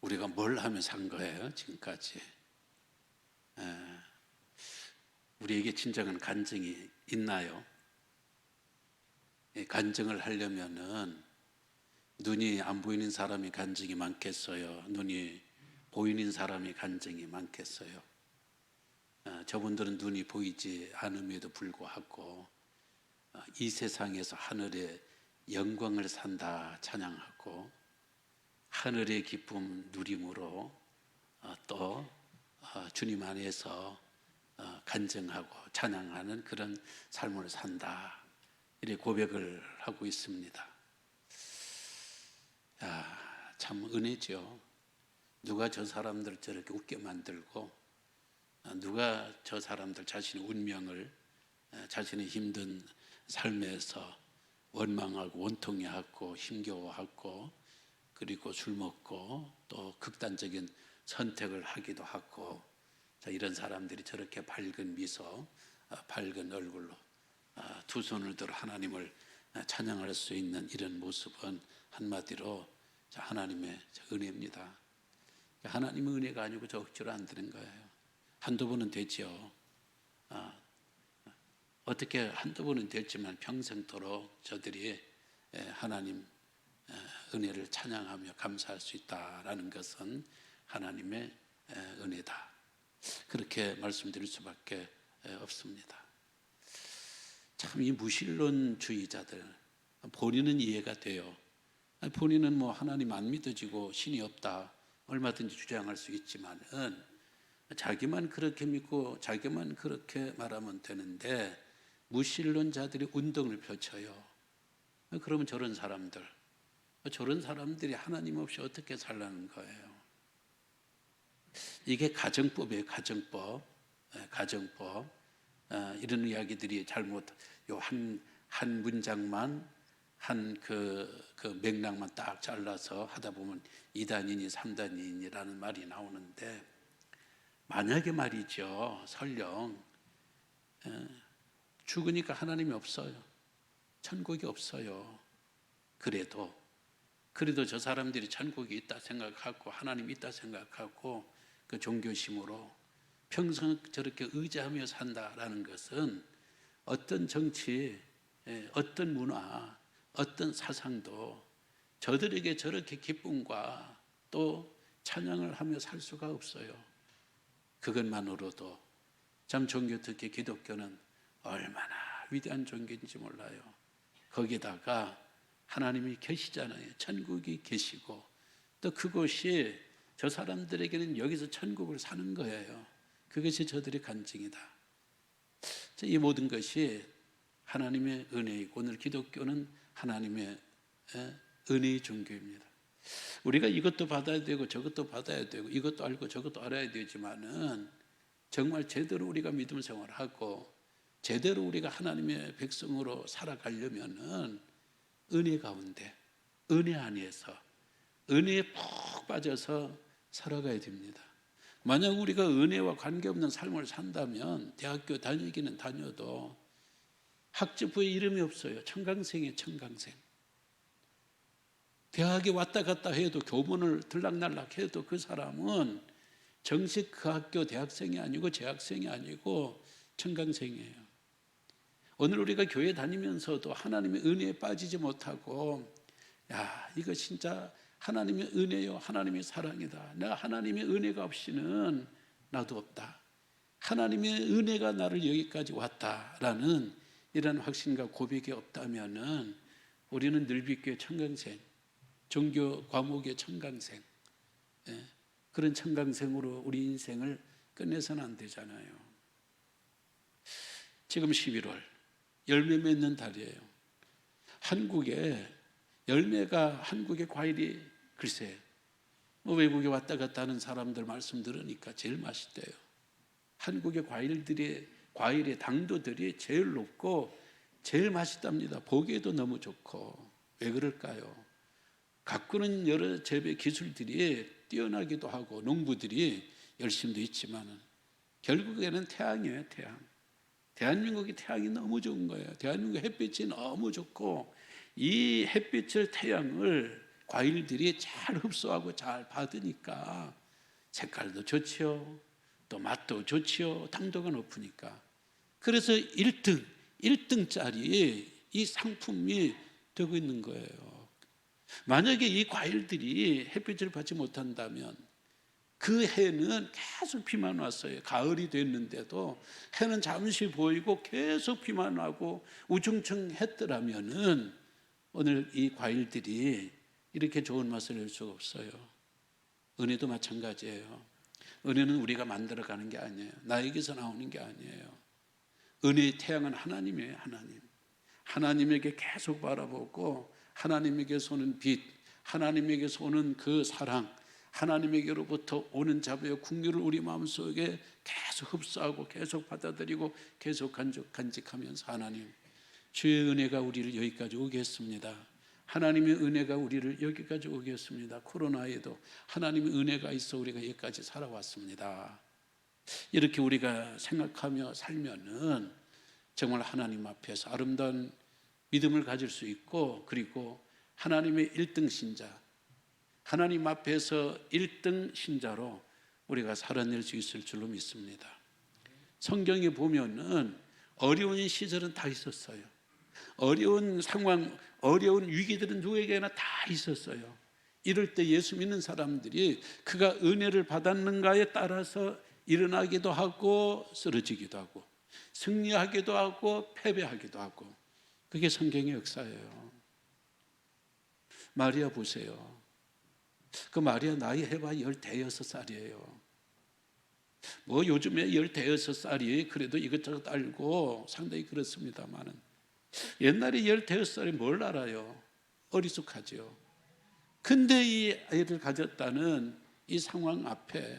우리가 뭘 하며 산 거예요, 지금까지? 우리에게 진정한 간증이 있나요? 간증을 하려면은 눈이 안 보이는 사람이 간증이 많겠어요? 눈이 보이는 사람이 간증이 많겠어요? 저분들은 눈이 보이지 않음에도 불구하고 이 세상에서 하늘의 영광을 산다 찬양하고 하늘의 기쁨 누림으로 또 주님 안에서 간증하고 찬양하는 그런 삶을 산다, 이렇게 고백을 하고 있습니다. 참 은혜죠. 누가 저 사람들 저렇게 웃게 만들고, 누가 저 사람들 자신의 운명을 자신의 힘든 삶에서 원망하고 원통해하고 힘겨워하고, 그리고 술 먹고 또 극단적인 선택을 하기도 하고, 이런 사람들이 저렇게 밝은 미소, 밝은 얼굴로 두 손을 들어 하나님을 찬양할 수 있는 이런 모습은 한마디로 하나님의 은혜입니다. 하나님의 은혜가 아니고 저 억지로 안 되는 거예요. 한두 번은 되죠. 어떻게 한두 번은 됐지만 평생토록 저들이 하나님 은혜를 찬양하며 감사할 수 있다라는 것은 하나님의 은혜다, 그렇게 말씀드릴 수밖에 없습니다. 참 이 무신론주의자들, 본인은 이해가 돼요. 본인은 뭐 하나님 안 믿어지고 신이 없다 얼마든지 주장할 수 있지만은 자기만 그렇게 믿고 자기만 그렇게 말하면 되는데, 무신론자들이 운동을 펼쳐요. 그러면 저런 사람들이 하나님 없이 어떻게 살라는 거예요? 이게 가정법이에요. 가정법. 이런 이야기들이 잘못 한 문장만 그 맥락만 딱 잘라서 하다 보면 2단이니 3단이니라는 말이 나오는데, 만약에 말이죠, 설령 죽으니까 하나님이 없어요, 천국이 없어요. 그래도 저 사람들이 천국이 있다 생각하고 하나님이 있다 생각하고 그 종교심으로 평생 저렇게 의지하며 산다라는 것은 어떤 정치, 어떤 문화, 어떤 사상도 저들에게 저렇게 기쁨과 또 찬양을 하며 살 수가 없어요. 그것만으로도 참 종교, 특히 기독교는 얼마나 위대한 종교인지 몰라요. 거기다가 하나님이 계시잖아요. 천국이 계시고 또 그곳이 저 사람들에게는 여기서 천국을 사는 거예요. 그것이 저들의 간증이다. 이 모든 것이 하나님의 은혜이고, 오늘 기독교는 하나님의 은혜의 종교입니다. 우리가 이것도 받아야 되고 저것도 받아야 되고 이것도 알고 저것도 알아야 되지만은 정말 제대로 우리가 믿음 생활하고 제대로 우리가 하나님의 백성으로 살아가려면은 은혜 가운데, 은혜 안에서, 은혜에 푹 빠져서 살아가야 됩니다. 만약 우리가 은혜와 관계없는 삶을 산다면 대학교 다니기는 다녀도 학점부에 이름이 없어요. 청강생이에요. 청강생. 대학에 왔다 갔다 해도, 교문을 들락날락 해도 그 사람은 정식 그 학교 대학생이 아니고 재학생이 아니고 청강생이에요. 오늘 우리가 교회 다니면서도 하나님의 은혜에 빠지지 못하고, 이거 진짜 하나님의 은혜요, 하나님의 사랑이다, 내가 하나님의 은혜가 없이는 나도 없다, 하나님의 은혜가 나를 여기까지 왔다라는 이런 확신과 고백이 없다면은 우리는 늘비교의 청강생, 종교 과목의 청강생, 그런 청강생으로 우리 인생을 끝내서는 안 되잖아요. 지금 11월 열매 맺는 달이에요. 한국에 열매가, 한국의 과일이 글쎄 외국에 왔다 갔다 하는 사람들 말씀 들으니까 제일 맛있대요. 한국의 과일의 당도들이 제일 높고 제일 맛있답니다. 보기에도 너무 좋고. 왜 그럴까요? 가꾸는 여러 재배 기술들이 뛰어나기도 하고 농부들이 열심도 있지만 결국에는 태양이에요. 태양. 대한민국이 태양이 너무 좋은 거예요. 대한민국 햇빛이 너무 좋고 이 햇빛을, 태양을 과일들이 잘 흡수하고 잘 받으니까 색깔도 좋지요. 또 맛도 좋지요. 당도가 높으니까. 그래서 1등짜리 이 상품이 되고 있는 거예요. 만약에 이 과일들이 햇빛을 받지 못한다면 그 해는 계속 비만 왔어요. 가을이 됐는데도 해는 잠시 보이고 계속 비만 와고 우중충했더라면은 오늘 이 과일들이 이렇게 좋은 맛을 낼 수가 없어요. 은혜도 마찬가지예요. 은혜는 우리가 만들어가는 게 아니에요. 나에게서 나오는 게 아니에요. 은혜의 태양은 하나님이에요. 하나님. 하나님에게 계속 바라보고 하나님에게서 오는 빛, 하나님에게서 오는 그 사랑, 하나님에게로부터 오는 자비와 긍휼을 우리 마음속에 계속 흡수하고 계속 받아들이고 계속 간직하면서 하나님, 주의 은혜가 우리를 여기까지 오게 했습니다. 하나님의 은혜가 우리를 여기까지 오게 했습니다. 코로나에도 하나님의 은혜가 있어 우리가 여기까지 살아왔습니다. 이렇게 우리가 생각하며 살면은 정말 하나님 앞에서 아름다운 믿음을 가질 수 있고, 그리고 하나님의 1등 신자, 하나님 앞에서 1등 신자로 우리가 살아낼 수 있을 줄로 믿습니다. 성경에 보면은 어려운 시절은 다 있었어요. 어려운 상황, 어려운 위기들은 누구에게나 다 있었어요. 이럴 때 예수 믿는 사람들이 그가 은혜를 받았는가에 따라서 일어나기도 하고 쓰러지기도 하고 승리하기도 하고 패배하기도 하고, 그게 성경의 역사예요. 마리아 보세요. 그 마리아 나이 해봐 16살이에요. 뭐 요즘에 16살이 그래도 이것저것 알고 상당히 그렇습니다만은 옛날에 15살이 뭘 알아요? 어리숙하죠. 근데 이 아이를 가졌다는 이 상황 앞에,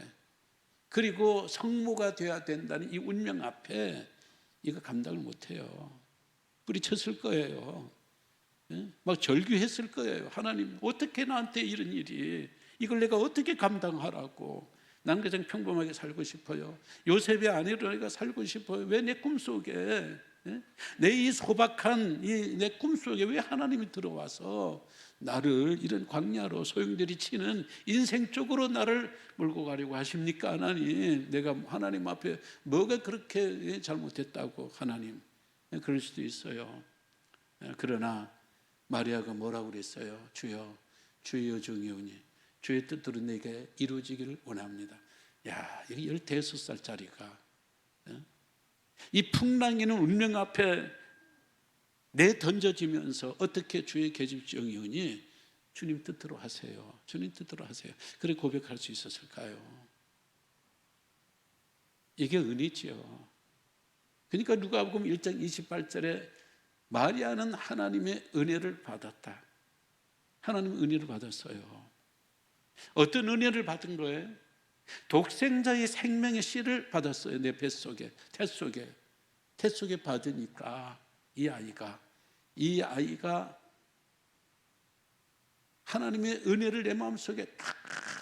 그리고 성모가 되어야 된다는 이 운명 앞에 이거 감당을 못해요. 뿌리쳤을 거예요. 막 절규했을 거예요. 하나님, 어떻게 나한테 이런 일이, 이걸 내가 어떻게 감당하라고. 난 그냥 평범하게 살고 싶어요. 요셉의 아내로 내가 살고 싶어요. 왜 내 꿈속에, 내 이 소박한 내 꿈속에 왜 하나님이 들어와서 나를 이런 광야로 소용돌이 치는 인생 쪽으로 나를 몰고 가려고 하십니까? 하나님, 내가 하나님 앞에 뭐가 그렇게 잘못했다고. 하나님, 그럴 수도 있어요. 그러나 마리아가 뭐라고 그랬어요? 주여, 주의 여종이오니 주의 뜻대로 내게 이루어지기를 원합니다. 야, 이 15살짜리가 이 풍랑이는 운명 앞에 내 던져지면서 어떻게 주의 계집종이오니 주님 뜻대로 하세요. 주님 뜻대로 하세요. 그래 고백할 수 있었을까요? 이게 은혜지요. 그러니까 누가복음 1장 28절에 마리아는 하나님의 은혜를 받았다. 하나님의 은혜를 받았어요. 어떤 은혜를 받은 거예요? 독생자의 생명의 씨를 받았어요. 내 뱃속에, 태속에 받으니까 이 아이가 하나님의 은혜를 내 마음속에 딱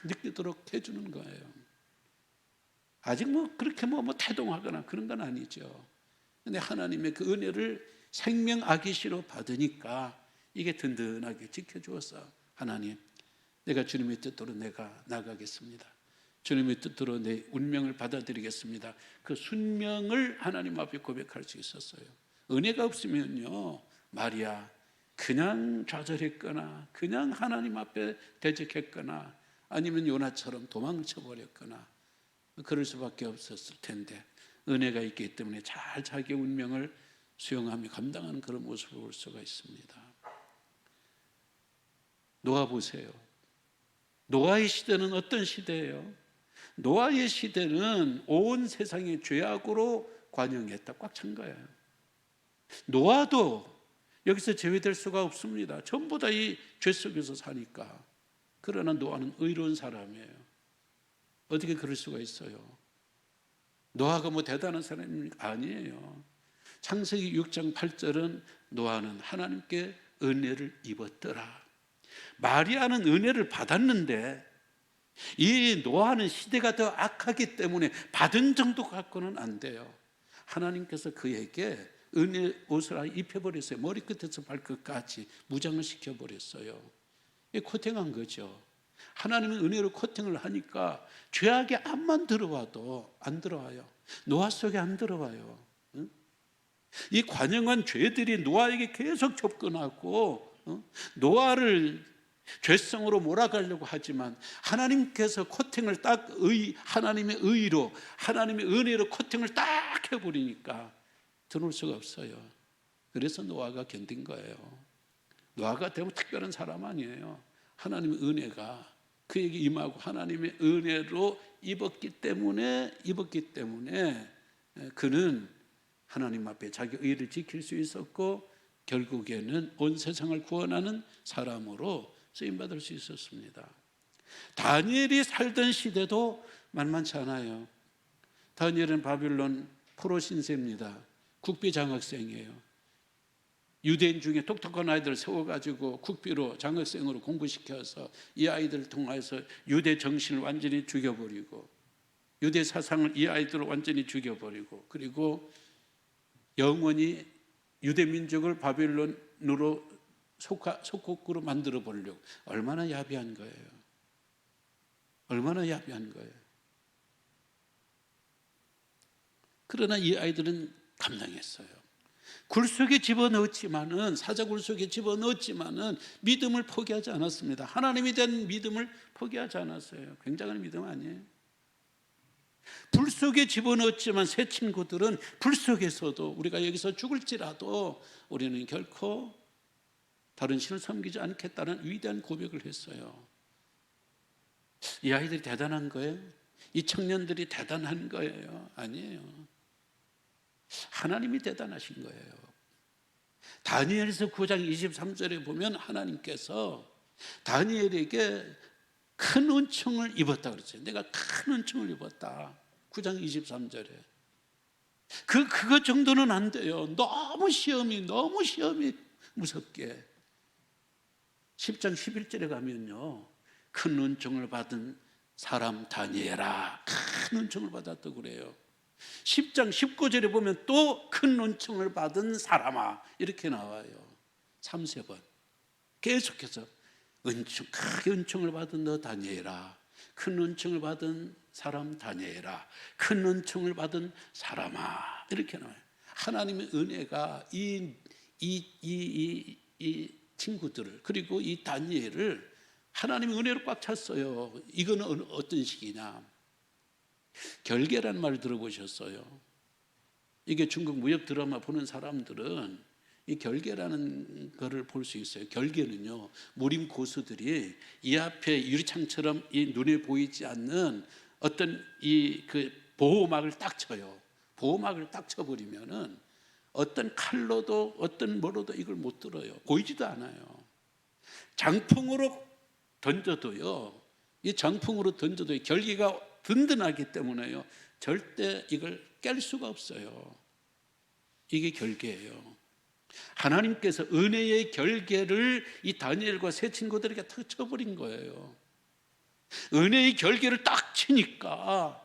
느끼도록 해주는 거예요. 아직 뭐 그렇게 뭐 태동하거나 그런 건 아니죠. 근데 하나님의 그 은혜를 생명 아기시로 받으니까 이게 든든하게 지켜주었어. 하나님, 내가 주님의 뜻대로 내가 나가겠습니다. 주님의 뜻대로 내 운명을 받아들이겠습니다. 그 순명을 하나님 앞에 고백할 수 있었어요. 은혜가 없으면요, 마리아 그냥 좌절했거나 그냥 하나님 앞에 대적했거나 아니면 요나처럼 도망을 쳐버렸거나 그럴 수밖에 없었을 텐데, 은혜가 있기 때문에 잘 자기의 운명을 수용하며 감당하는 그런 모습을 볼 수가 있습니다. 노아 보세요. 노아의 시대는 어떤 시대예요? 노아의 시대는 온 세상이 죄악으로 관영했다. 꽉 찬 거예요. 노아도 여기서 제외될 수가 없습니다. 전부 다 이 죄 속에서 사니까. 그러나 노아는 의로운 사람이에요. 어떻게 그럴 수가 있어요? 노아가 뭐 대단한 사람이 아니에요. 창세기 6장 8절은 노아는 하나님께 은혜를 입었더라. 마리아는 은혜를 받았는데 이 노아는 시대가 더 악하기 때문에 받은 정도 갖고는 안 돼요. 하나님께서 그에게 은혜 옷을 입혀버렸어요. 머리끝에서 발끝까지 무장을 시켜버렸어요. 이 코팅한 거죠. 하나님은 은혜로 코팅을 하니까 죄악의 암만 들어와도 안 들어와요. 노아 속에 안 들어와요. 응? 이 관영한 죄들이 노아에게 계속 접근하고 노아를 죄성으로 몰아가려고 하지만 하나님께서 코팅을 하나님의 의로, 하나님의 은혜로 코팅을 딱 해버리니까 들어올 수가 없어요. 그래서 노아가 견딘 거예요. 노아가 되면 특별한 사람 아니에요. 하나님의 은혜가 그에게 임하고 하나님의 은혜로 입었기 때문에 그는 하나님 앞에 자기 의를 지킬 수 있었고 결국에는 온 세상을 구원하는 사람으로 쓰임받을 수 있었습니다. 다니엘이 살던 시대도 만만치 않아요. 다니엘은 바빌론 포로 신세입니다. 국비 장학생이에요. 유대인 중에 똑똑한 아이들을 세워가지고 국비로 장학생으로 공부시켜서 이 아이들을 통해서 유대 정신을 완전히 죽여버리고 유대 사상을 이 아이들을 완전히 죽여버리고 그리고 영원히 유대 민족을 바빌론으로 속국으로 만들어 보려고 얼마나 야비한 거예요. 얼마나 야비한 거예요. 그러나 이 아이들은 감당했어요. 굴 속에 집어넣었지만은 사자굴 속에 집어넣었지만은 믿음을 포기하지 않았습니다. 하나님에 대한 믿음을 포기하지 않았어요. 굉장한 믿음 아니에요. 불 속에 집어넣었지만 새 친구들은 불 속에서도 우리가 여기서 죽을지라도 우리는 결코 다른 신을 섬기지 않겠다는 위대한 고백을 했어요. 이 아이들이 대단한 거예요? 이 청년들이 대단한 거예요? 아니에요. 하나님이 대단하신 거예요. 다니엘서 9장 23절에 보면 하나님께서 다니엘에게 큰 은총을 입었다 그랬어요. 내가 큰 은총을 입었다. 9장 23절에. 그것 정도는 안 돼요. 너무 시험이 무섭게. 10장 11절에 가면요. 큰 은총을 받은 사람 다니엘아. 큰 은총을 받았다고 그래요. 10장 19절에 보면 또 큰 은총을 받은 사람아. 이렇게 나와요. 3번. 계속해서 크게 은총을 받은 너 다니엘아. 큰 은총을 받은 사람 다니엘아. 큰 은총을 받은 사람아. 이렇게 나와요. 하나님의 은혜가 이 친구들을 그리고 이 다니엘을 하나님의 은혜로 꽉 찼어요. 이거는 어떤 식이냐? 결계란 말 들어보셨어요? 이게 중국 무협 드라마 보는 사람들은 이 결계라는 거를 볼 수 있어요. 결계는요, 무림 고수들이 이 앞에 유리창처럼 이 눈에 보이지 않는 어떤 그 보호막을 딱 쳐요. 보호막을 딱 쳐버리면은 어떤 칼로도 어떤 뭐로도 이걸 못 들어요. 보이지도 않아요. 장풍으로 던져도요, 이 장풍으로 던져도 결계가 든든하기 때문에요, 절대 이걸 깰 수가 없어요. 이게 결계예요. 하나님께서 은혜의 결계를 이 다니엘과 세 친구들에게 탁 쳐버린 거예요. 은혜의 결계를 딱 치니까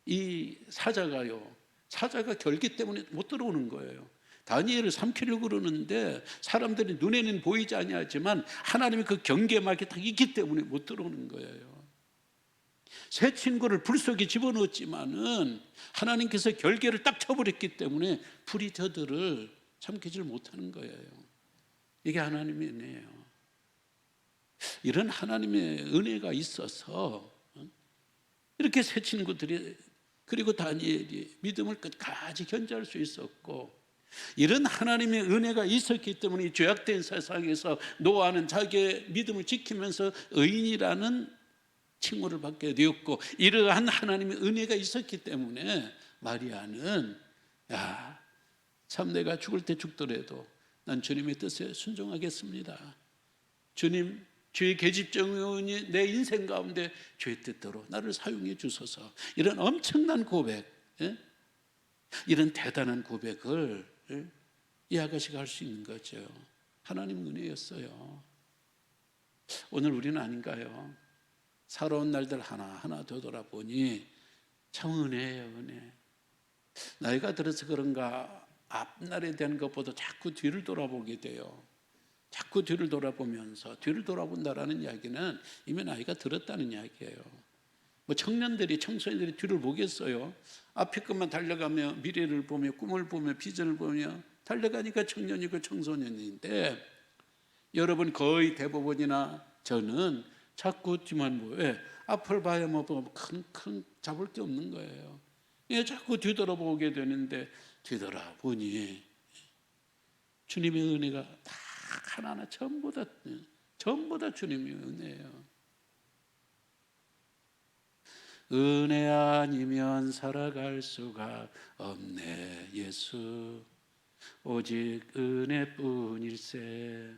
이 사자가 결계 때문에 못 들어오는 거예요. 다니엘을 삼키려고 그러는데 사람들이 눈에는 보이지 아니하지만 하나님의 그 경계막이 딱 있기 때문에 못 들어오는 거예요. 새 친구를 불 속에 집어넣었지만은 하나님께서 결계를 딱 쳐버렸기 때문에 불이 저들을 삼키질 못하는 거예요. 이게 하나님의 은혜예요. 이런 하나님의 은혜가 있어서 이렇게 새 친구들이 그리고 다니엘이 믿음을 끝까지 견지할 수 있었고, 이런 하나님의 은혜가 있었기 때문에 이 죄악된 세상에서 노아는 자기의 믿음을 지키면서 의인이라는 칭호를 받게 되었고, 이러한 하나님의 은혜가 있었기 때문에 마리아는 참 내가 죽을 때 죽더라도 난 주님의 뜻에 순종하겠습니다. 주님, 주의 계집종이 내 인생 가운데 주의 뜻대로 나를 사용해 주소서. 이런 엄청난 고백, 이런 대단한 고백을 이 아가씨가 할 수 있는 거죠. 하나님 은혜였어요. 오늘 우리는 아닌가요? 살아온 날들 하나하나 되돌아보니 참 은혜예요, 은혜. 나이가 들어서 그런가 앞날에 대한 것보다 자꾸 뒤를 돌아보게 돼요. 자꾸 뒤를 돌아보면서, 뒤를 돌아본다라는 이야기는 이미 나이가 들었다는 이야기예요. 뭐 청년들이, 청소년들이 뒤를 보겠어요? 앞에 것만 달려가며 미래를 보며 꿈을 보며 비전을 보며 달려가니까 청년이고 청소년인데, 여러분 거의 대부분이나 저는 자꾸 뒤만 보여. 왜? 앞을 봐야 뭐 큰 잡을 게 없는 거예요. 예, 자꾸 뒤돌아보게 되는데, 뒤돌아보니 주님의 은혜가 다 하나하나 전부 다 주님의 은혜예요. 은혜 아니면 살아갈 수가 없네 예수, 오직 은혜뿐일세.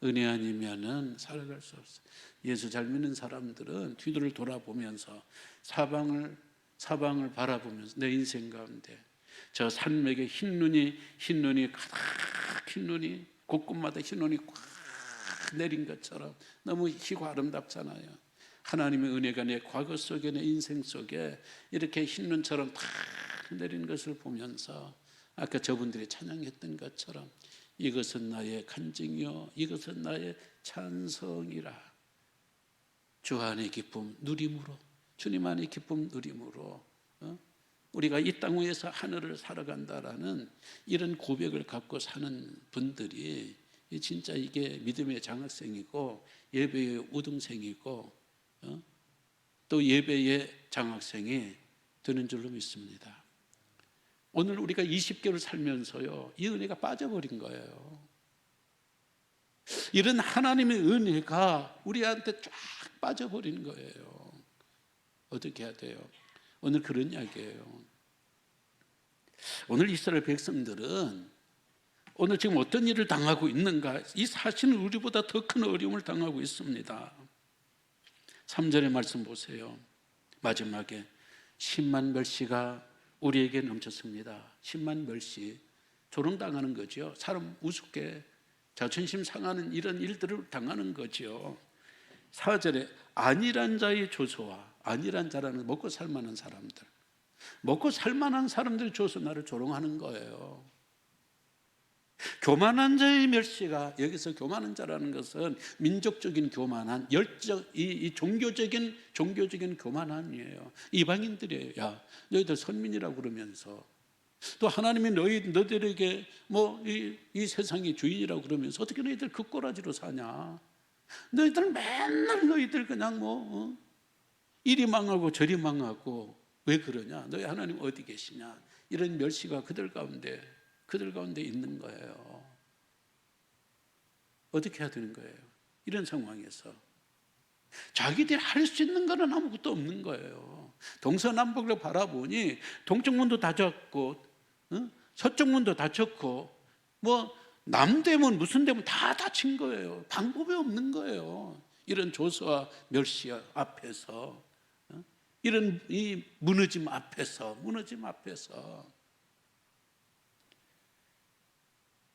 은혜 아니면은 살아갈 수 없어. 예수 잘 믿는 사람들은 뒤를 돌아보면서 사방을 바라보면서 내 인생 가운데 저 산맥에 흰 눈이 가득, 흰 눈이 곳곳마다 흰 눈이 꽉 내린 것처럼 너무 희고 아름답잖아요. 하나님의 은혜가 내 과거 속에, 내 인생 속에 이렇게 흰 눈처럼 다 내린 것을 보면서 아까 저분들이 찬양했던 것처럼 이것은 나의 간증이요 이것은 나의 찬성이라. 주 안의 기쁨 누림으로, 주님 안의 기쁨 누림으로 우리가 이 땅 위에서 하늘을 살아간다라는 이런 고백을 갖고 사는 분들이 진짜 이게 믿음의 장학생이고 예배의 우등생이고 또 예배의 장학생이 되는 줄로 믿습니다. 오늘 우리가 20개월 살면서요, 이 은혜가 빠져버린 거예요. 이런 하나님의 은혜가 우리한테 쫙 빠져버린 거예요. 어떻게 해야 돼요? 오늘 그런 이야기예요. 오늘 이스라엘 백성들은 오늘 지금 어떤 일을 당하고 있는가? 이 사실은 우리보다 더 큰 어려움을 당하고 있습니다. 3절의 말씀 보세요. 마지막에 10만 멸시가 우리에게 넘쳤습니다. 10만 멸시, 조롱당하는 거죠. 사람 우습게 자존심 상하는 이런 일들을 당하는 거죠. 4절에 안일한 자의 조소와, 안일한 자라는 먹고 살만한 사람들, 먹고 살만한 사람들이 줘서 나를 조롱하는 거예요. 교만한 자의 멸시가, 여기서 교만한 자라는 것은 민족적인 교만한, 열정, 이 종교적인 교만함이에요. 이방인들이에요. 야, 너희들 선민이라고 그러면서 또 하나님이 너희들에게 이 세상의 주인이라고 그러면서 어떻게 너희들 그 꼬라지로 사냐? 너희들 맨날 너희들 그냥 이리 망하고 저리 망하고 왜 그러냐? 너희 하나님 어디 계시냐? 이런 멸시가 그들 가운데 있는 거예요. 어떻게 해야 되는 거예요? 이런 상황에서 자기들이 할 수 있는 거는 아무것도 없는 거예요. 동서남북을 바라보니 동쪽 문도 닫혔고 서쪽 문도 닫혔고 남대문 무슨 대문 다 닫힌 거예요. 방법이 없는 거예요. 이런 조소와 멸시 앞에서, 이런 이 무너짐 앞에서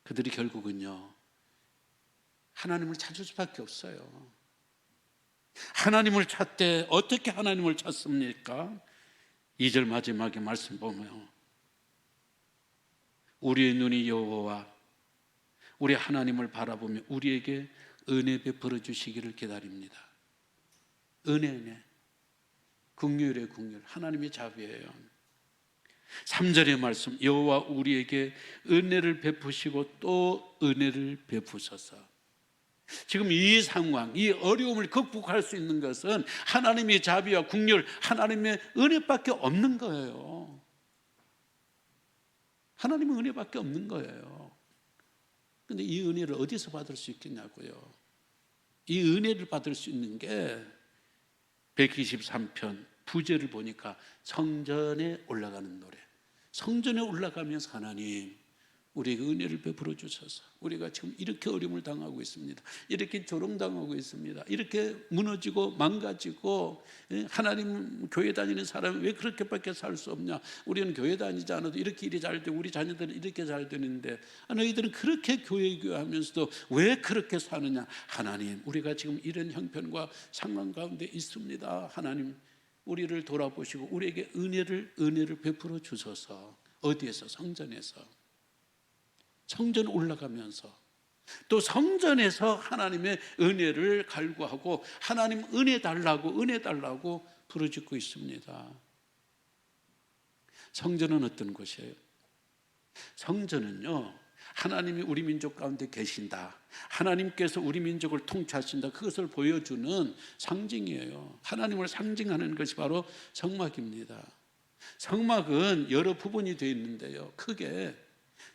그들이 결국은요, 하나님을 찾을 수밖에 없어요. 하나님을 찾되 어떻게 하나님을 찾습니까? 2절 마지막에 말씀 보면 우리의 눈이 여호와 우리 하나님을 바라보며 우리에게 은혜 베풀어 주시기를 기다립니다. 은혜, 긍휼의 긍휼, 하나님의 자비예요. 3절의 말씀, 여호와 우리에게 은혜를 베푸시고 또 은혜를 베푸소서. 지금 이 상황, 이 어려움을 극복할 수 있는 것은 하나님의 자비와 긍휼, 하나님의 은혜밖에 없는 거예요. 하나님의 은혜밖에 없는 거예요. 근데 이 은혜를 어디서 받을 수 있겠냐고요. 이 은혜를 받을 수 있는 게 123편 부제를 보니까 성전에 올라가는 노래. 성전에 올라가면서 하나님 우리에게 은혜를 베풀어 주셔서 우리가 지금 이렇게 어려움을 당하고 있습니다. 이렇게 조롱당하고 있습니다. 이렇게 무너지고 망가지고, 하나님 교회 다니는 사람이 왜 그렇게밖에 살 수 없냐? 우리는 교회 다니지 않아도 이렇게 일이 잘 되고 우리 자녀들은 이렇게 잘 되는데 너희들은 그렇게 교회 하면서도 왜 그렇게 사느냐? 하나님, 우리가 지금 이런 형편과 상황 가운데 있습니다. 하나님, 우리를 돌아보시고 우리에게 은혜를 베풀어 주셔서, 어디에서? 성전에서, 성전 올라가면서 또 성전에서 하나님의 은혜를 갈구하고 하나님 은혜 달라고 부르짖고 있습니다. 성전은 어떤 곳이에요? 성전은요, 하나님이 우리 민족 가운데 계신다, 하나님께서 우리 민족을 통치하신다, 그것을 보여주는 상징이에요. 하나님을 상징하는 것이 바로 성막입니다. 성막은 여러 부분이 되어 있는데요, 크게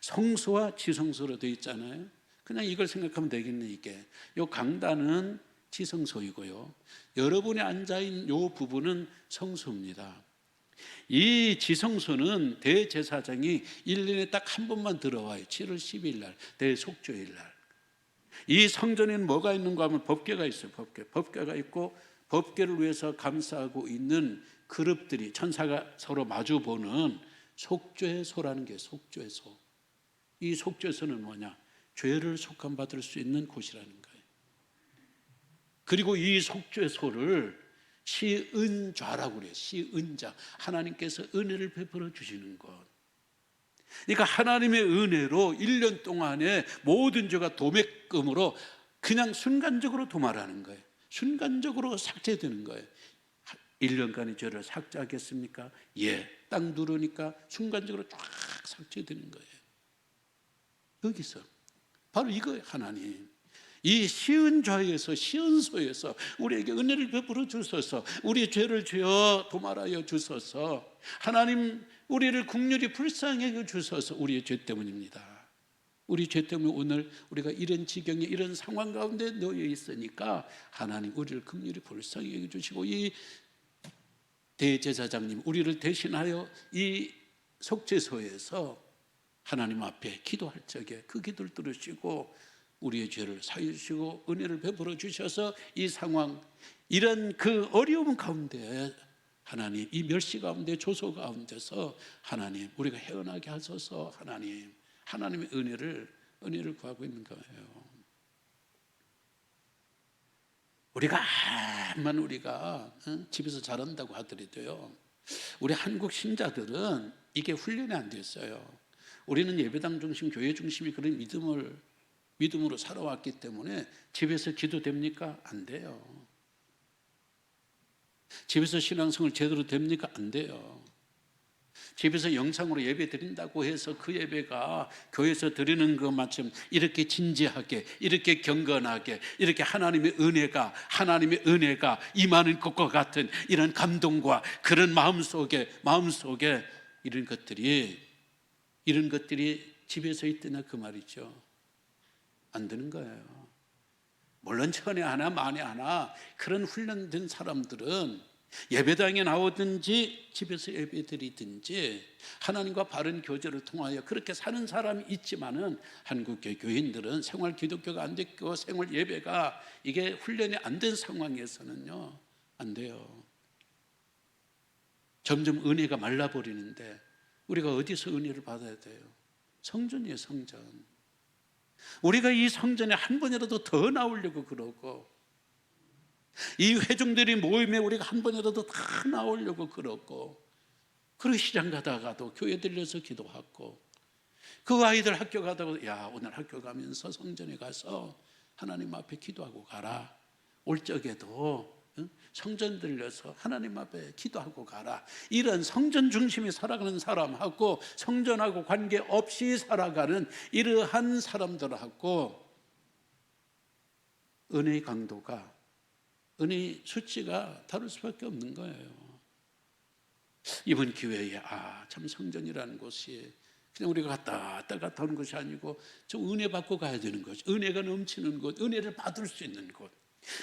성소와 지성소로 되어 있잖아요. 그냥 이걸 생각하면 되겠네. 이게 요 강단은 지성소이고요, 여러분이 앉아있는 요 부분은 성소입니다. 이 지성소는 대제사장이 1년에 딱 한 번만 들어와요. 7월 10일 날, 대속죄일 날. 이 성전에는 뭐가 있는가 하면 법궤가 있어요. 법궤가 있고, 법궤를 위해서 감싸고 있는 그룹들이, 천사가 서로 마주보는 속죄소라는 게 속죄소. 이 속죄소는 뭐냐? 죄를 속함받을 수 있는 곳이라는 거예요. 그리고 이 속죄소를 시은좌라고 그래요. 시은좌, 하나님께서 은혜를 베풀어 주시는 것. 그러니까 하나님의 은혜로 1년 동안에 모든 죄가 도매금으로 그냥 순간적으로 도말하는 거예요. 순간적으로 삭제되는 거예요. 1년간의 죄를 삭제하겠습니까? 예. 딱 누르니까 순간적으로 쫙 삭제되는 거예요. 여기서 바로 이거예요. 하나님, 이 시은좌에서, 시은소에서 우리에게 은혜를 베풀어 주셔서 우리의 죄를 죄어 도말하여 주셔서, 하나님 우리를 긍휼히 불쌍히 해 주셔서, 우리의 죄 때문입니다. 우리 죄 때문에 오늘 우리가 이런 지경에, 이런 상황 가운데 놓여 있으니까 하나님 우리를 긍휼히 불쌍히 해 주시고, 이 대제사장님 우리를 대신하여 이 속죄소에서 하나님 앞에 기도할 적에 그 기도를 들으시고 우리의 죄를 사해 주시고 은혜를 베풀어 주셔서 이 상황, 이런 그 어려움 가운데 하나님, 이 멸시 가운데, 조소 가운데서 하나님 우리가 헤어나게 하소서. 하나님의 은혜를 구하고 있는 거예요. 우리가 집에서 잘한다고 하더라도요, 우리 한국 신자들은 이게 훈련이 안 됐어요. 우리는 예배당 중심, 교회 중심이 그런 믿음으로 살아왔기 때문에 집에서 기도됩니까? 안 돼요. 집에서 신앙생활 제대로 됩니까? 안 돼요. 집에서 영상으로 예배 드린다고 해서 그 예배가 교회에서 드리는 것만큼 이렇게 진지하게, 이렇게 경건하게, 이렇게 하나님의 은혜가 임하는 것과 같은 이런 감동과 그런 마음속에 이런 것들이 집에서 있더냐 그 말이죠. 안 되는 거예요. 물론 천에 하나 만에 하나 그런 훈련된 사람들은 예배당에 나오든지 집에서 예배드리든지 하나님과 바른 교제를 통하여 그렇게 사는 사람이 있지만은, 한국교 교인들은 생활 기독교가 안 됐고 생활 예배가 이게 훈련이 안 된 상황에서는요 안 돼요. 점점 은혜가 말라버리는데 우리가 어디서 은혜를 받아야 돼요? 성전이에요, 성전. 우리가 이 성전에 한 번이라도 더 나오려고 그러고, 이 회중들이 모임에 우리가 한 번이라도 다 나오려고 그러고, 그리고 시장 가다가도 교회 들려서 기도하고, 그 아이들 학교 가다가 야 오늘 학교 가면서 성전에 가서 하나님 앞에 기도하고 가라. 올 적에도 성전 들려서 하나님 앞에 기도하고 가라. 이런 성전 중심이 살아가는 사람하고 성전하고 관계없이 살아가는 이러한 사람들하고 은혜의 강도가, 은혜의 수치가 다를 수밖에 없는 거예요. 이번 기회에 참 성전이라는 곳이 그냥 우리가 갔다 하는 것이 아니고 좀 은혜 받고 가야 되는 거죠. 은혜가 넘치는 곳, 은혜를 받을 수 있는 곳.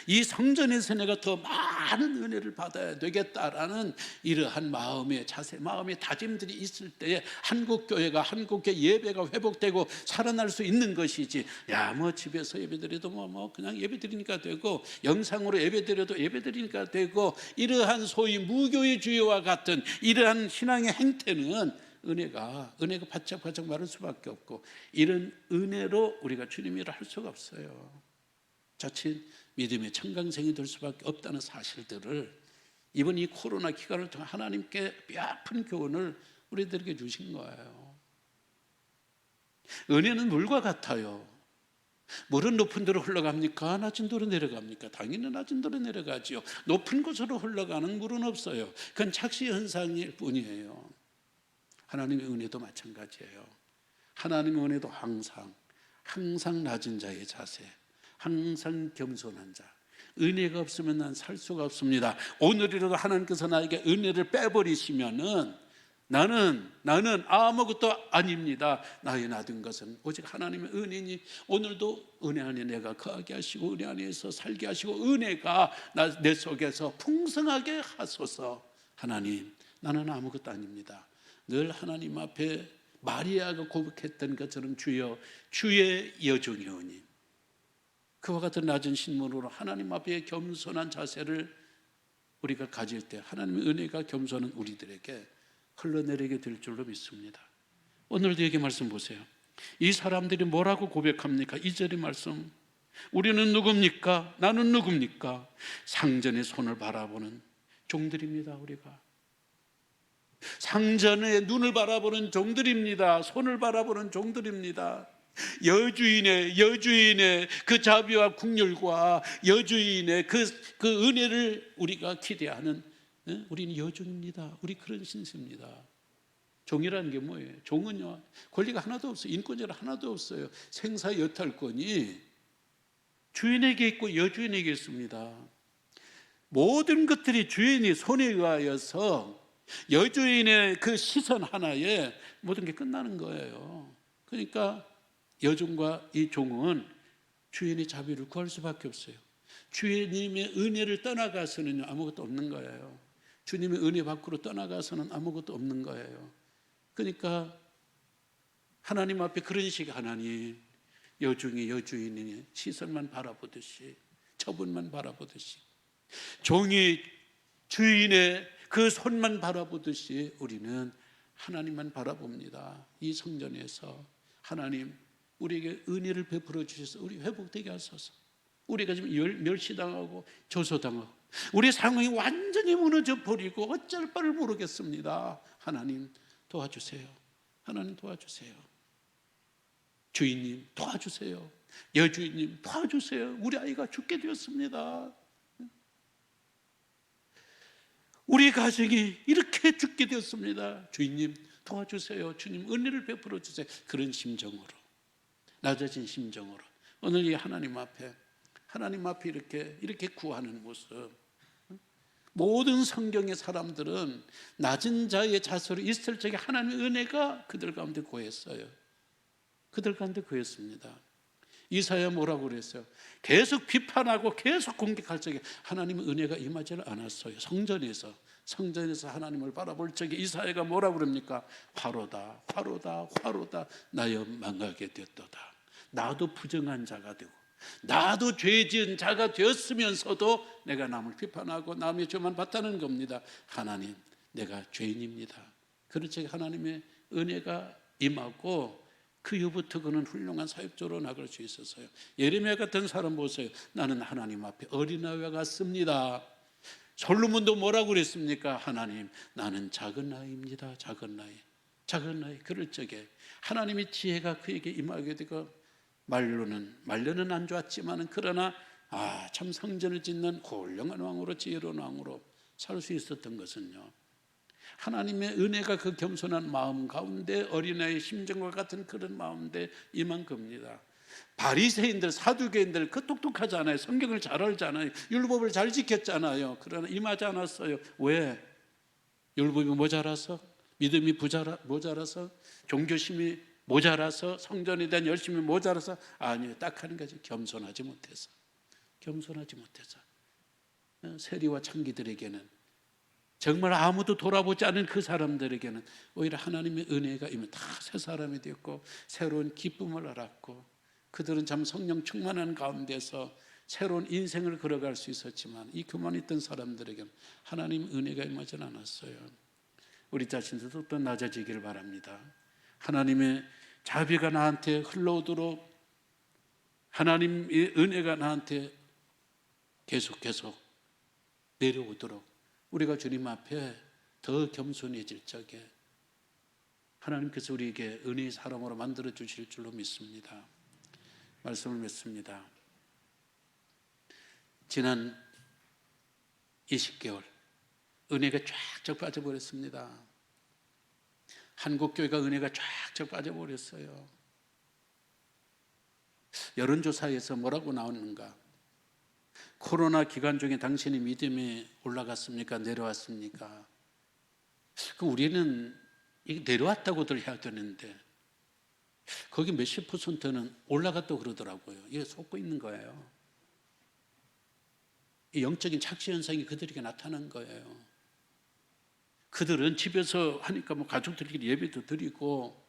이 성전에서 내가 더 많은 은혜를 받아야 되겠다라는 이러한 마음의 자세, 마음의 다짐들이 있을 때에 한국교회가, 한국교회 예배가 회복되고 살아날 수 있는 것이지, 야, 뭐 집에서 예배드려도 뭐 그냥 예배드리니까 되고, 영상으로 예배드려도 예배드리니까 되고, 이러한 소위 무교회주의와 같은 이러한 신앙의 행태는 은혜가 바짝바짝 마를 수밖에 없고, 이런 은혜로 우리가 주님 일을 할 수가 없어요. 자칫 믿음의 청강생이 될 수밖에 없다는 사실들을 이번 이 코로나 기간을 통해 하나님께 뼈아픈 교훈을 우리들에게 주신 거예요. 은혜는 물과 같아요. 물은 높은 데로 흘러갑니까? 낮은 데로 내려갑니까? 당연히 낮은 데로 내려가지요. 높은 곳으로 흘러가는 물은 없어요. 그건 착시 현상일 뿐이에요. 하나님의 은혜도 마찬가지예요. 하나님의 은혜도 항상 낮은 자의 자세, 항상 겸손한 자. 은혜가 없으면 난 살 수가 없습니다. 오늘이라도 하나님께서 나에게 은혜를 빼버리시면은 나는 아무것도 아닙니다. 나의 나된 것은 오직 하나님의 은혜니, 오늘도 은혜 안에 내가 거하게 하시고 은혜 안에서 살게 하시고 은혜가 내 속에서 풍성하게 하소서. 하나님, 나는 아무것도 아닙니다. 늘 하나님 앞에 마리아가 고백했던 것처럼 주여, 주의 여종이오니, 그와 같은 낮은 신문으로 하나님 앞에 겸손한 자세를 우리가 가질 때 하나님의 은혜가 겸손한 우리들에게 흘러내리게 될 줄로 믿습니다. 오늘도 여기 말씀 보세요. 이 사람들이 뭐라고 고백합니까? 2절의 말씀, 우리는 누굽니까? 나는 누굽니까? 상전의 손을 바라보는 종들입니다. 우리가 상전의 눈을 바라보는 종들입니다. 손을 바라보는 종들입니다. 여주인의 그 자비와 국률과 여주인의 그 은혜를 우리가 기대하는, 우리는 여종입니다. 우리 그런 신세입니다. 종이라는 게 뭐예요? 종은요, 권리가 하나도 없어요. 인권자가 하나도 없어요. 생사 여탈권이 주인에게 있고 여주인에게 있습니다. 모든 것들이 주인이 손에 의하여서 여주인의 그 시선 하나에 모든 게 끝나는 거예요. 그러니까 여종과 이 종은 주인의 자비를 구할 수밖에 없어요. 주님의 은혜를 떠나가서는 아무것도 없는 거예요. 주님의 은혜 밖으로 떠나가서는 아무것도 없는 거예요. 그러니까 하나님 앞에 그런 식의 하나님, 여종이 여주인이 시선만 바라보듯이, 처분만 바라보듯이, 종이 주인의 그 손만 바라보듯이 우리는 하나님만 바라봅니다. 이 성전에서 하나님, 우리에게 은혜를 베풀어 주셔서 우리 회복되게 하소서. 우리가 지금 멸시당하고 조소당하고 우리 상황이 완전히 무너져 버리고 어쩔 바를 모르겠습니다. 하나님 도와주세요. 하나님 도와주세요. 주인님 도와주세요. 여주인님 도와주세요. 우리 아이가 죽게 되었습니다. 우리 가정이 이렇게 죽게 되었습니다. 주인님 도와주세요. 주님 은혜를 베풀어 주세요. 그런 심정으로, 낮아진 심정으로 오늘 이 하나님 앞에 이렇게 구하는 모습. 모든 성경의 사람들은 낮은 자의 자세로 있을 적에 하나님의 은혜가 그들 가운데 거했어요. 그들 가운데 거했습니다. 이사야 뭐라고 그랬어요? 계속 비판하고 계속 공격할 적에 하나님의 은혜가 임하지를 않았어요. 성전에서 하나님을 바라볼 적에 이사야가 뭐라고 그럽니까? 화로다 나여 망하게 되었도다. 나도 부정한 자가 되고 나도 죄 지은 자가 되었으면서도 내가 남을 비판하고 남의 죄만 봤다는 겁니다. 하나님, 내가 죄인입니다. 그럴 적에 하나님의 은혜가 임하고 그 후부터 그는 훌륭한 사역자로 나갈 수 있었어요. 예레미야 같은 사람 보세요. 나는 하나님 앞에 어린아이와 같습니다. 솔로몬도 뭐라고 그랬습니까? 하나님, 나는 작은 아이입니다. 작은 아이. 그럴 적에 하나님의 지혜가 그에게 임하게 되고, 말로는 안 좋았지만 그러나 참 성전을 짓는 훌륭한 왕으로, 지혜로운 왕으로 살 수 있었던 것은요, 하나님의 은혜가 그 겸손한 마음 가운데, 어린아이의 심정과 같은 그런 마음인데 임한 겁니다. 바리새인들, 사두개인들 그 똑똑하잖아요. 성경을 잘 알잖아요. 율법을 잘 지켰잖아요. 그러나 임하지 않았어요. 왜? 율법이 모자라서? 믿음이 모자라서? 종교심이 모자라서? 성전에 대한 열심이 모자라서? 아니요, 딱 하는 거지. 겸손하지 못해서. 겸손하지 못해서 세리와 창기들에게는, 정말 아무도 돌아보지 않은 그 사람들에게는 오히려 하나님의 은혜가 임해 다 새 사람이 되었고 새로운 기쁨을 알았고, 그들은 참 성령 충만한 가운데서 새로운 인생을 걸어갈 수 있었지만 이 교만에 있던 사람들에게는 하나님 은혜가 임하지 않았어요. 우리 자신들도 또 낮아지기를 바랍니다. 하나님의 자비가 나한테 흘러오도록, 하나님의 은혜가 나한테 계속 내려오도록 우리가 주님 앞에 더 겸손해질 적에 하나님께서 우리에게 은혜의 사람으로 만들어 주실 줄로 믿습니다. 말씀을 맺습니다. 지난 20개월 은혜가 쫙쫙 빠져버렸습니다. 한국교회가 은혜가 쫙쫙 빠져버렸어요. 여론조사에서 뭐라고 나오는가? 코로나 기간 중에 당신의 믿음이 올라갔습니까? 내려왔습니까? 그럼 우리는 이게 내려왔다고들 해야 되는데 거기 몇십 %는 올라갔다고 그러더라고요. 이게 속고 있는 거예요. 이 영적인 착시 현상이 그들에게 나타난 거예요. 그들은 집에서 하니까 뭐 가족들끼리 예배도 드리고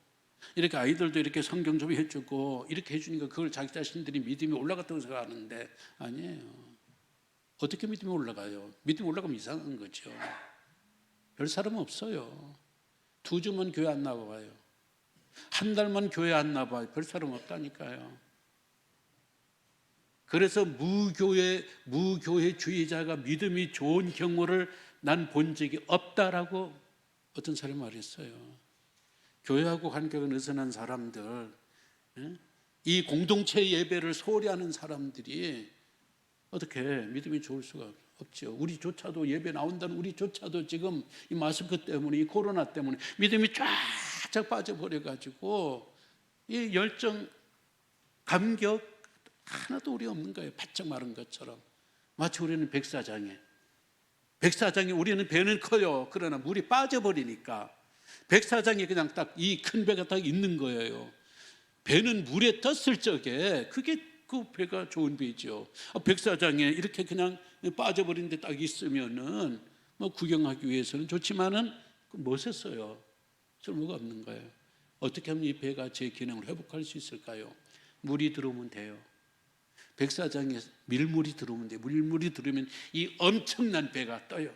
이렇게 아이들도 이렇게 성경 좀 해주고 이렇게 해주니까 그걸 자기 자신들이 믿음이 올라갔다고 생각하는데 아니에요. 어떻게 믿음이 올라가요? 믿음이 올라가면 이상한 거죠. 별 사람 없어요. 2주만 교회 안 나와봐요. 한 달만 교회 안 나와봐요. 별 사람 없다니까요. 그래서 무교회주의자가 믿음이 좋은 경우를 난 본 적이 없다라고 어떤 사람이 말했어요. 교회하고 관계가 느슨한 사람들, 이 공동체 예배를 소홀히 하는 사람들이 어떻게 믿음이 좋을 수가 없죠. 우리조차도 예배 나온다는 우리조차도 지금 이 마스크 때문에, 이 코로나 때문에 믿음이 쫙쫙 빠져버려가지고 이 열정, 감격 하나도 우리 없는 거예요. 바짝 마른 것처럼. 마치 우리는 백사장에 우리는 배는 커요. 그러나 물이 빠져버리니까 백사장에 그냥 딱 이 큰 배가 딱 있는 거예요. 배는 물에 떴을 적에 그게 그 배가 좋은 배죠. 백사장에 이렇게 그냥 빠져버린 데 딱 있으면은 뭐 구경하기 위해서는 좋지만은 무엇에 써요? 쓸모가 없는 거예요. 어떻게 하면 이 배가 제 기능을 회복할 수 있을까요? 물이 들어오면 돼요. 백사장에 밀물이 들어오면 돼요. 밀물이 들어오면 이 엄청난 배가 떠요.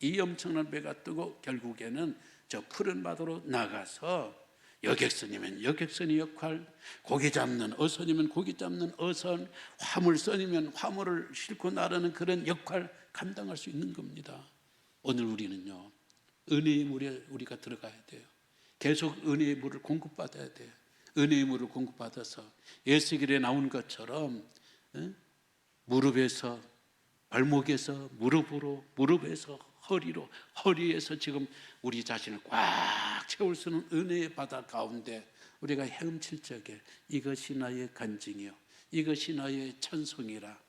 이 엄청난 배가 뜨고 결국에는 저 푸른 바다로 나가서 여객선이면 여객선의 역할, 고기 잡는 어선이면 고기 잡는 어선, 화물선이면 화물을 싣고 나르는 그런 역할 감당할 수 있는 겁니다. 오늘 우리는요, 은혜의 물에 우리가 들어가야 돼요. 계속 은혜의 물을 공급받아야 돼요. 은혜의 물을 공급받아서 예수길에 나온 것처럼 무릎에서 발목에서 무릎으로, 무릎에서 허리로, 허리에서 지금 우리 자신을 꽉 채울 수 있는 은혜의 바다 가운데 우리가 헤엄칠 적에 이것이 나의 간증이요, 이것이 나의 찬송이라,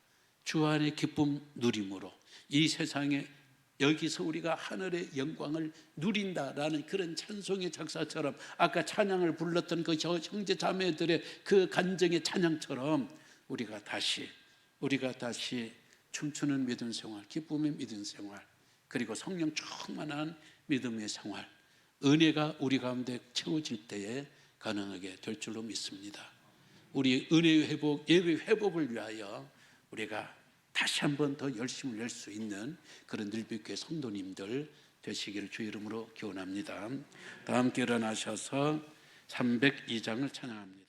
주 안의 기쁨 누림으로 이 세상에 여기서 우리가 하늘의 영광을 누린다라는 그런 찬송의 작사처럼, 아까 찬양을 불렀던 그 형제 자매들의 그 간증의 찬양처럼 우리가 다시 춤추는 믿음 생활, 기쁨의 믿음 생활, 그리고 성령 충만한 믿음의 생활, 은혜가 우리 가운데 채워질 때에 가능하게 될 줄로 믿습니다. 우리 은혜의 회복, 예배 회복을 위하여 우리가 다시 한번 더 열심을 낼 수 있는 그런 늘빛교회 성도님들 되시기를 주 이름으로 기원합니다. 다 함께 일어나셔서 302장을 찬양합니다.